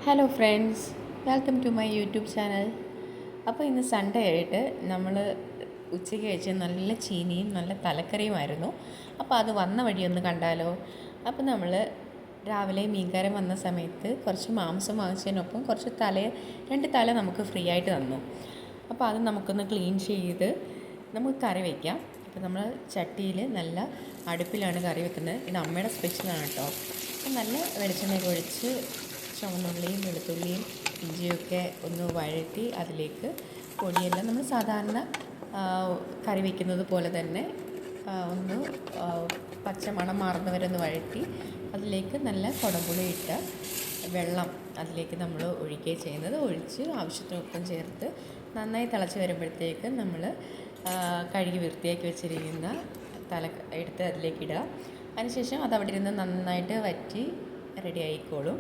Hello friends, welcome to my YouTube channel. അപ്പോൾ ഇന്ന് Sunday ആയിട്ട് നമ്മൾ ഉച്ചയ്ക്ക് കഴിച്ച നല്ല ചീനിയും നല്ല തലക്കറിയുമായിരുന്നു. അപ്പോൾ അത് വന്ന വഴിയൊന്ന് കണ്ടാലോ. അപ്പോൾ നമ്മൾ രാവിലെ മീൻകാരൻ വന്ന സമയത്ത് കുറച്ച് മാംസം വാങ്ങിച്ചതിനൊപ്പം കുറച്ച് രണ്ട് തല നമുക്ക് ഫ്രീ ആയിട്ട് തന്നു. അപ്പോൾ അത് നമുക്കൊന്ന് ക്ലീൻ ചെയ്ത് നമുക്ക് കറി വയ്ക്കാം. അപ്പോൾ നമ്മൾ ചട്ടിയിൽ നല്ല അടുപ്പിലാണ് കറി വെക്കുന്നത്. ഇത് അമ്മയുടെ സ്പെഷ്യലാണ് കേട്ടോ. അപ്പോൾ നല്ല വെളിച്ചെണ്ണയൊക്കെ ഒഴിച്ച് ചുവന്നുള്ളിയും വെളുത്തുള്ളിയും ഇഞ്ചിയൊക്കെ ഒന്ന് വഴറ്റി അതിലേക്ക് പൊടിയെല്ലാം നമ്മൾ സാധാരണ കറി വയ്ക്കുന്നത് പോലെ തന്നെ ഒന്ന് പച്ചമണം മാറുന്നവരൊന്ന് വഴറ്റി അതിലേക്ക് നല്ല കുടംപുളി ഇട്ട വെള്ളം അതിലേക്ക് നമ്മൾ ഒഴിക്കുകയും ചെയ്യുന്നത്. ഒഴിച്ച് ആവശ്യത്തിന് ഉപ്പും ചേർത്ത് നന്നായി തിളച്ച് വരുമ്പോഴത്തേക്ക് നമ്മൾ കഴുകി വൃത്തിയാക്കി വെച്ചിരിക്കുന്ന എടുത്ത് അതിലേക്ക് ഇടുക. അതിനുശേഷം അത് അവിടെ ഇരുന്ന് നന്നായിട്ട് വറ്റി റെഡി ആയിക്കോളും.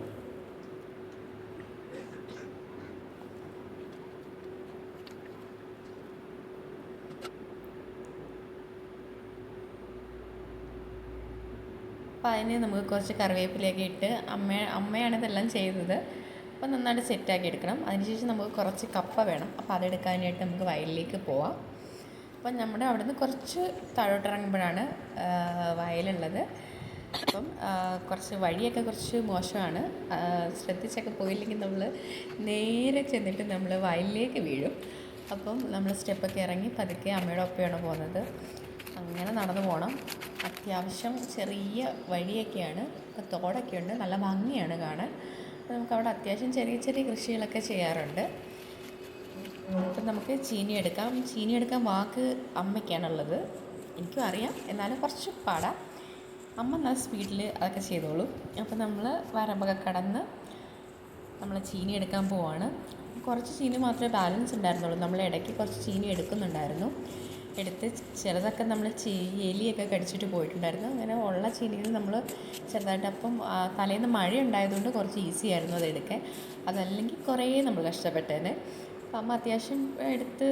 അപ്പോൾ അതിന് നമുക്ക് കുറച്ച് കറിവേപ്പിലയൊക്കെ ഇട്ട് അമ്മയാണ് ഇതെല്ലാം ചെയ്തത്. അപ്പോൾ നന്നായിട്ട് സെറ്റാക്കി എടുക്കണം. അതിനുശേഷം നമുക്ക് കുറച്ച് കപ്പ വേണം. അപ്പോൾ അതെടുക്കാനായിട്ട് നമുക്ക് വയലിലേക്ക് പോവാം. അപ്പം നമ്മുടെ അവിടെ നിന്ന് കുറച്ച് താഴോട്ടിറങ്ങുമ്പോഴാണ് വയലുള്ളത്. അപ്പം കുറച്ച് വഴിയൊക്കെ കുറച്ച് മോശമാണ്. ശ്രദ്ധിച്ചൊക്കെ പോയില്ലെങ്കിൽ നമ്മൾ നേരെ ചെന്നിട്ട് നമ്മൾ വയലിലേക്ക് വീഴും. അപ്പം നമ്മൾ സ്റ്റെപ്പൊക്കെ ഇറങ്ങി പതുക്കെ അമ്മയുടെ ഒപ്പമാണ് പോകുന്നത്. അങ്ങനെ നടന്നു പോകണം. അത്യാവശ്യം ചെറിയ വഴിയൊക്കെയാണ്. ഇപ്പോൾ തോടൊക്കെ ഉണ്ട്, നല്ല ഭംഗിയാണ് കാണാൻ. നമുക്കവിടെ അത്യാവശ്യം ചെറിയ ചെറിയ കൃഷികളൊക്കെ ചെയ്യാറുണ്ട്. അപ്പം നമുക്ക് ചീനി എടുക്കാം വാക്ക് അമ്മയ്ക്കാണുള്ളത്. എനിക്കും അറിയാം, എന്നാലും കുറച്ച് പാടാം. അമ്മ നല്ല സ്പീഡിൽ അതൊക്കെ ചെയ്തോളൂ. അപ്പം നമ്മൾ വരമ്പൊക്കെ കടന്ന് നമ്മൾ ചീനി എടുക്കാൻ പോവാണ്. കുറച്ച് ചീനി മാത്രമേ ബാലൻസ് ഉണ്ടായിരുന്നുള്ളൂ. നമ്മൾ ഇടയ്ക്ക് കുറച്ച് ചീനി എടുക്കുന്നുണ്ടായിരുന്നു. എടുത്ത് ചിലതൊക്കെ നമ്മൾ എലിയൊക്കെ കടിച്ചിട്ട് പോയിട്ടുണ്ടായിരുന്നു. അങ്ങനെ ഉള്ള ചീനിയിൽ നമ്മൾ ചെറുതായിട്ട് അപ്പം തലേന്ന് മഴ ഉണ്ടായതുകൊണ്ട് കുറച്ച് ഈസി ആയിരുന്നു അതെടുക്കാൻ. അതല്ലെങ്കിൽ കുറേ നമ്മൾ കഷ്ടപ്പെട്ടേനെ. അപ്പം അമ്മ അത്യാവശ്യം എടുത്ത്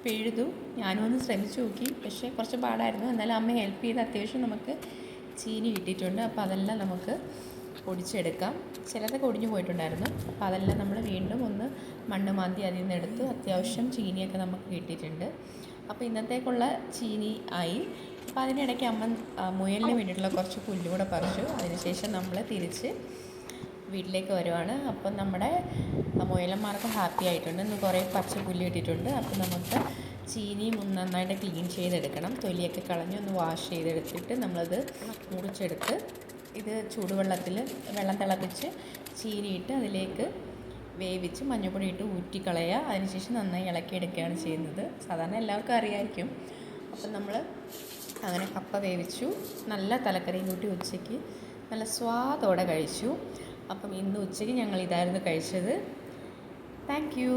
പിഴുതു. ഞാനും ഒന്ന് ശ്രമിച്ചു നോക്കി, പക്ഷേ കുറച്ച് പാടായിരുന്നു. എന്നാലും അമ്മ ഹെൽപ്പ് ചെയ്ത് അത്യാവശ്യം നമുക്ക് ചീനി കിട്ടിയിട്ടുണ്ട്. അപ്പോൾ അതെല്ലാം നമുക്ക് പൊടിച്ചെടുക്കാം. ചിലതൊക്കെ ഒടിഞ്ഞു പോയിട്ടുണ്ടായിരുന്നു. അപ്പോൾ അതെല്ലാം നമ്മൾ വീണ്ടും ഒന്ന് മണ്ണ് മാന്തി അതിൽ നിന്ന് എടുത്ത് അത്യാവശ്യം ചീനിയൊക്കെ നമുക്ക് കിട്ടിയിട്ടുണ്ട്. അപ്പോൾ ഇന്നത്തേക്കുള്ള ചീനി ആയി. അപ്പോൾ അതിനിടയ്ക്ക് അമ്മ മുയലിന് വേണ്ടിയിട്ടുള്ള കുറച്ച് പുല്ല് കൂടെ പറിച്ചു. അതിനുശേഷം നമ്മൾ തിരിച്ച് വീട്ടിലേക്ക് വരുവാണ്. അപ്പം നമ്മുടെ മുയലന്മാർക്ക് ഹാപ്പി ആയിട്ടുണ്ട്. ഇന്ന് കുറേ പച്ച പുല്ല് കിട്ടിയിട്ടുണ്ട്. അപ്പോൾ നമുക്ക് ചീനിയും നന്നായിട്ട് ക്ലീൻ ചെയ്തെടുക്കണം. തൊലിയൊക്കെ കളഞ്ഞ് ഒന്ന് വാഷ് ചെയ്തെടുത്തിട്ട് നമ്മളത് മുറിച്ചെടുത്ത് ഇത് ചൂടുവെള്ളത്തിൽ വെള്ളം തിളപ്പിച്ച് ചീനിയിട്ട് അതിലേക്ക് വേവിച്ച് മഞ്ഞൾപ്പൊടി ഇട്ട് ഊറ്റിക്കളയുക. അതിനുശേഷം നന്നായി ഇളക്കിയെടുക്കുകയാണ് ചെയ്യുന്നത്. സാധാരണ എല്ലാവർക്കും അറിയാമായിരിക്കും. അപ്പം നമ്മൾ അങ്ങനെ കപ്പ വേവിച്ചു, നല്ല തലക്കറിയും കൂട്ടി ഉച്ചയ്ക്ക് നല്ല സ്വാദോടെ കഴിച്ചു. അപ്പം ഇന്ന് ഉച്ചയ്ക്ക് ഞങ്ങൾ ഇതായിരുന്നു കഴിച്ചത്. Thank you.